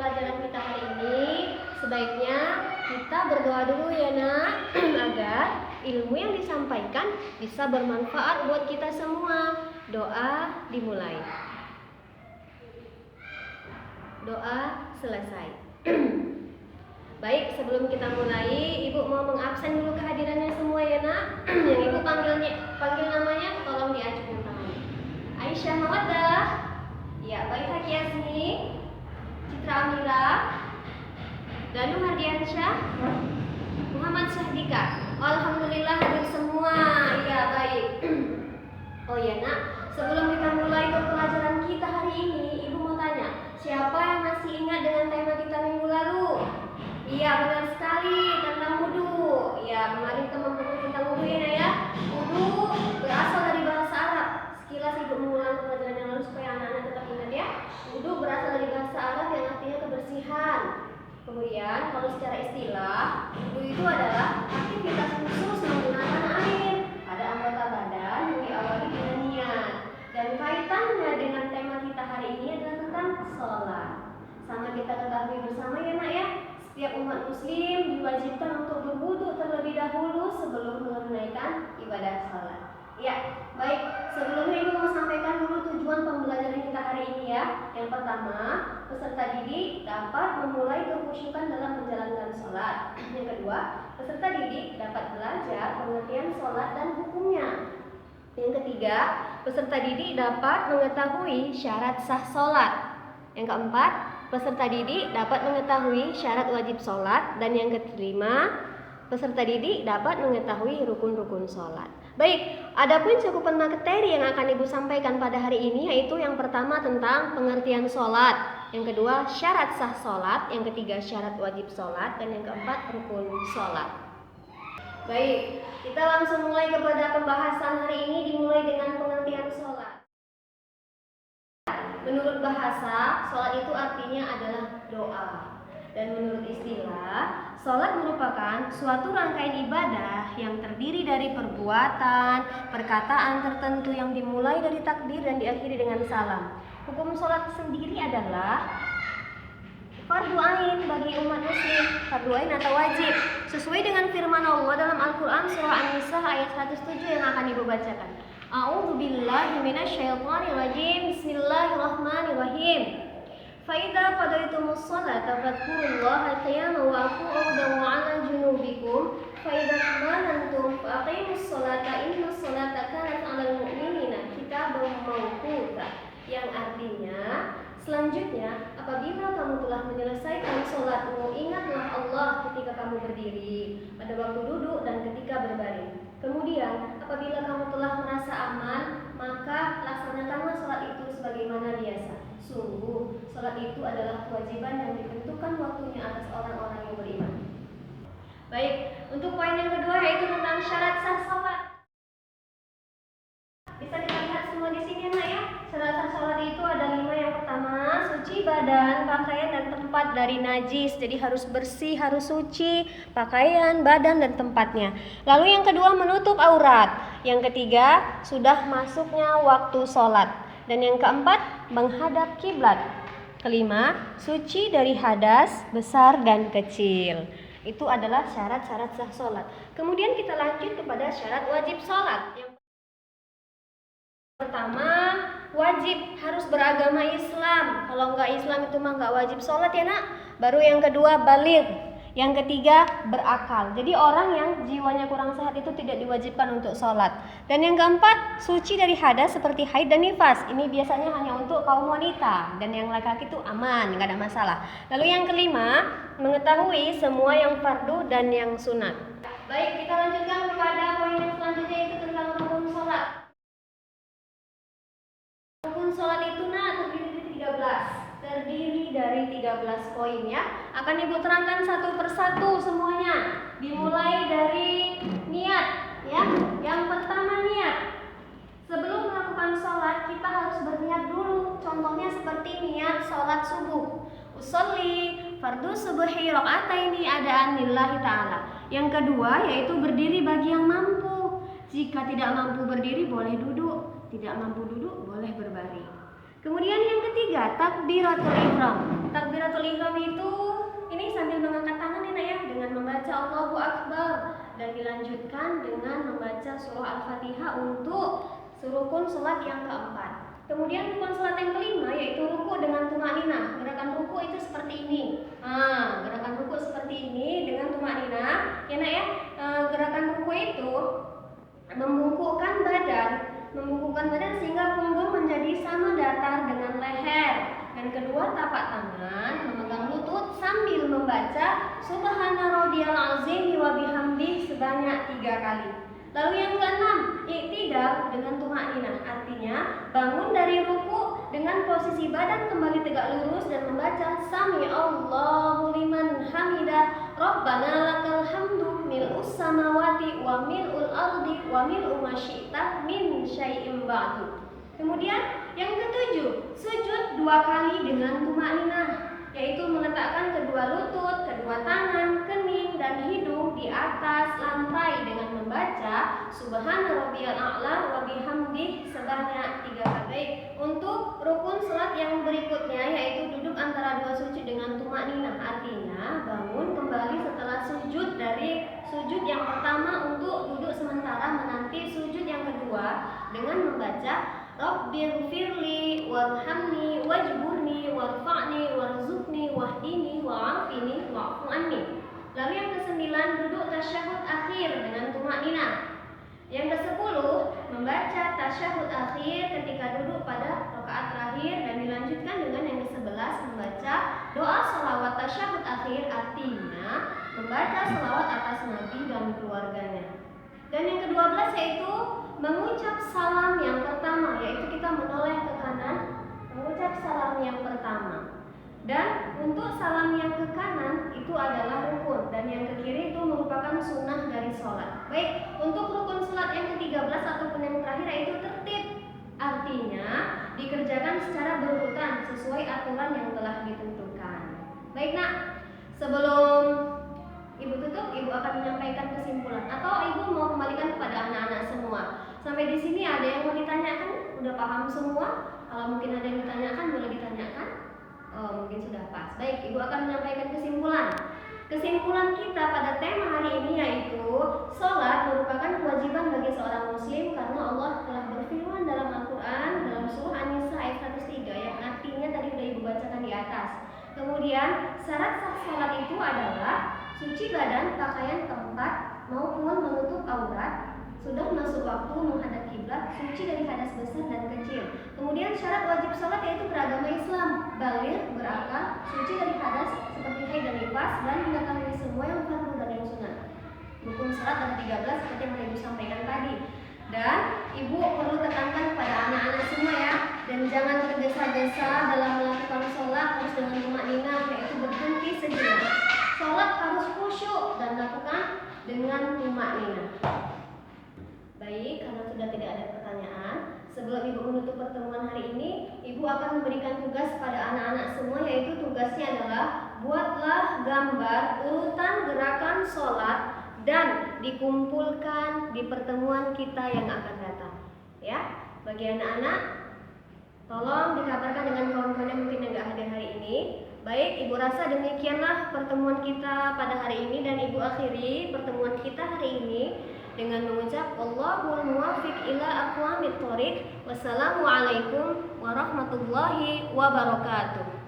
pelajaran kita hari ini, sebaiknya kita berdoa dulu ya nak, agar ilmu yang disampaikan bisa bermanfaat buat kita semua. Doa dimulai. Doa selesai. Baik, sebelum kita mulai, Ibu mau mengabsen dulu kehadirannya semua ya nak. Yang Ibu panggil namanya, tolong diajukan tangannya. Aisyah Mawaddah. Ya, baik Haki Asmi, Citra Amira, Danu Hardiansyah, Muhammad Syahdika. Alhamdulillah hadir semua. Ya, baik. Oh ya nak, sebelum kita mulai ke pelajaran kita hari ini, Ibu mau tanya, siapa yang masih ingat dengan tema kita minggu lalu? Iya, benar sekali, tentang wudu. Ya, kemarin kita membahas tentang wudu ya. Wudu berasal dari bahasa Arab. Sekilas Ibu mengulang pelajaran yang lalu supaya anak-anak tetap ingat ya. Wudu berasal dari bahasa Arab yang artinya kebersihan. Kemudian, kalau secara istilah, wudu itu adalah aktivitas khusus menggunakan air pada anggota badan yang diawali dengan niat. Dan kaitannya dengan tema kita hari ini adalah tentang sholat. Sama kita ketahui bersama ya nak ya, setiap umat muslim diwajibkan untuk berwudu terlebih dahulu sebelum menunaikan ibadah sholat. Ya, baik. Sebelumnya Ibu mau sampaikan dulu tujuan pembelajaran kita hari ini ya. Yang pertama, peserta didik dapat memulai kekhusyukan dalam menjalankan sholat. Yang kedua, peserta didik dapat belajar pengertian sholat dan hukumnya. Yang ketiga, peserta didik dapat mengetahui syarat sah sholat. Yang keempat, peserta didik dapat mengetahui syarat wajib sholat. Dan yang kelima, peserta didik dapat mengetahui rukun-rukun sholat. Baik, adapun cakupan materi yang akan Ibu sampaikan pada hari ini yaitu yang pertama tentang pengertian sholat, yang kedua syarat sah sholat, yang ketiga syarat wajib sholat, dan yang keempat rukun sholat. Baik, kita langsung mulai kepada pembahasan hari ini dimulai dengan pengertian sholat. Menurut bahasa, sholat itu artinya adalah doa. Dan menurut istilah, sholat merupakan suatu rangkaian ibadah yang terdiri dari perbuatan, perkataan tertentu yang dimulai dari takbir dan diakhiri dengan salam. Hukum sholat sendiri adalah fardu ain bagi umat muslim, fardu ain atau wajib, sesuai dengan firman Allah dalam Al-Quran surah An-Nisa ayat 107 yang akan Ibu bacakan. A'udzubillahi minasyaitonirrajim. Bismillahirrahmanirrahim. Fa'idza qadaytumus sholata fadhkurullaha qiyaman wa qu'udan wa 'ala junubikum fa'idza tamanantum faqimus sholata innas sholata kanat 'alal mu'minina kitaban mawquta. Yang artinya, selanjutnya apabila kamu telah menyelesaikan sholatmu, ingatlah Allah ketika kamu berdiri, pada waktu duduk dan ketika berbaring. Kemudian apabila kamu telah merasa aman, maka laksanakanlah sholat itu sebagaimana biasa. Sungguh, sholat itu adalah kewajiban yang ditentukan waktunya atas orang-orang yang beriman. Baik, untuk poin yang kedua yaitu tentang syarat sah sholat. Bisa kita lihat semua di sini ya. Syarat sah sholat itu ada 5. Yang pertama, suci badan, pakaian, dan tempat dari najis. Jadi harus bersih, harus suci, pakaian, badan, dan tempatnya. Lalu yang kedua, menutup aurat. Yang ketiga, sudah masuknya waktu sholat. Dan yang keempat, menghadap kiblat. Kelima, suci dari hadas besar dan kecil. Itu adalah syarat-syarat sah sholat. Kemudian kita lanjut kepada syarat wajib sholat. Yang pertama, wajib harus beragama Islam. Kalau enggak Islam itu mah enggak wajib sholat ya nak. Baru yang kedua, baligh. Yang ketiga, berakal. Jadi orang yang jiwanya kurang sehat itu tidak diwajibkan untuk sholat. Dan yang keempat, suci dari hadas seperti haid dan nifas. Ini biasanya hanya untuk kaum wanita. Dan yang laki-laki itu aman, nggak ada masalah. Lalu yang kelima, mengetahui semua yang fardu dan yang sunat. Baik, kita lanjutkan kepada poin yang selanjutnya yaitu tentang rukun sholat. Rukun sholat itu terdiri dari 13 poin ya. Akan Ibu terangkan satu persatu semuanya. Dimulai dari niat ya. Yang pertama niat. Sebelum melakukan sholat kita harus berniat dulu. Contohnya seperti niat sholat subuh. Usolli fardu subuhi rakaataini adaan lillahi ta'ala. Yang kedua yaitu berdiri bagi yang mampu. Jika tidak mampu berdiri boleh duduk, tidak mampu duduk boleh berbaring. Kemudian yang ketiga, takbiratul ihram. Takbiratul takbiratul ihram itu ini sambil mengangkat tangan ya nak ya, dengan membaca Allahu Akbar dan dilanjutkan dengan membaca surah Al-Fatihah untuk rukun sholat yang keempat. Kemudian rukun sholat yang kelima yaitu ruku dengan tumakninah. Gerakan ruku itu seperti ini. Gerakan ruku seperti ini dengan tumakninah. Ya nak ya, gerakan ruku itu membungkukkan badan sehingga punggung menjadi sama datar dengan leher. Dan kedua tapak tangan memegang lutut sambil membaca Subhana rabbiyal azim wa bihamdi sebanyak 3 kali. Lalu yang keenam, i'tidal dengan tumakninah, artinya bangun dari ruku dengan posisi badan kembali tegak lurus dan membaca Sami Allahu liman hamidah Rabbana lakal hamdu mil'us samawati wa mil'ul ardi wa mil'u ma syi'ta min syai'im ba'du. Kemudian yang ketujuh, sujud 2 kali dengan tumakninah, yaitu meletakkan kedua lutut, kedua tangan, kening dan hidung di atas lantai dengan membaca Subhana rabbiyal a'la wa bihamdih sebanyak 3 kali. Untuk rukun salat yang berikutnya yaitu duduk antara 2 sujud dengan tumakninah, artinya bangun kembali setelah sujud dari sujud yang pertama untuk duduk sementara menanti sujud yang kedua dengan membaca Rabbighfirli warhamni wajburni warfa'ni warzuqni wahdini wa'afini wa'fu anni. Lalu yang kesembilan, duduk tasyahud akhir dengan tumakninah. Yang kesepuluh, membaca tasyahud akhir ketika duduk pada rakaat terakhir dan dilanjutkan dengan yang ke-11 membaca doa sholawat tasyahud akhir, artinya membaca sholawat atas Nabi dan keluarganya. Dan yang ke-12 yaitu mengucap salam yang pertama, yaitu kita menoleh ke kanan, mengucap salam yang pertama. Dan untuk salam yang ke kanan itu adalah rukun, dan yang ke kiri itu merupakan sunnah dari sholat. Baik, untuk rukun sholat yang ke-13 ataupun yang terakhir yaitu tertib, artinya dikerjakan secara berurutan sesuai aturan yang telah ditentukan. Baik nak, sebelum Ibu tutup, Ibu akan menyampaikan kesimpulan atau Ibu mau kembalikan kepada anak-anak semua. Sampai di sini ada yang mau ditanyakan? Udah paham semua? Kalau mungkin ada yang ditanyakan, boleh ditanyakan. Oh, mungkin sudah pas. Baik, Ibu akan menyampaikan kesimpulan. Kesimpulan kita pada tema hari ini yaitu sholat merupakan kewajiban bagi seorang muslim karena Allah telah berfirman dalam Al-Quran dalam surah An-Nisa ayat 103 yang artinya tadi sudah Ibu bacakan di atas. Kemudian syarat sah sholat itu adalah suci badan, pakaian tempat maupun menutup aurat, sudah masuk waktu menghadap kiblat, suci dari hadas besar dan kecil. Kemudian syarat wajib sholat yaitu beragama Islam, baligh, berakal, suci dari hadas seperti haid dan nifas, dan mengetahui semua yang fardu dan yang sunat. Rukun sholat ada 13 seperti yang Ibu sampaikan tadi. Dan Ibu perlu tekankan kepada anak-anak semua ya, dan jangan tergesa-gesa dalam melakukan sholat, harus dengan tumakninah, yaitu berhenti sejenak. Sholat harus khusyuk dan lakukan dengan tumakninah. Baik, karena sudah tidak ada pertanyaan, sebelum Ibu menutup pertemuan hari ini, Ibu akan memberikan tugas pada anak-anak semua, yaitu tugasnya adalah buatlah gambar urutan gerakan sholat dan dikumpulkan di pertemuan kita yang akan datang. Ya, bagi anak-anak, tolong dikabarkan dengan kawan-kawan yang mungkin yang gak hadir hari ini. Baik, Ibu rasa demikianlah pertemuan kita pada hari ini, dan Ibu akhiri pertemuan kita hari ini dengan mengucap Allahul muwaffiq ila aqwamit thoriq. Wassalamualaikum warahmatullahi wabarakatuh.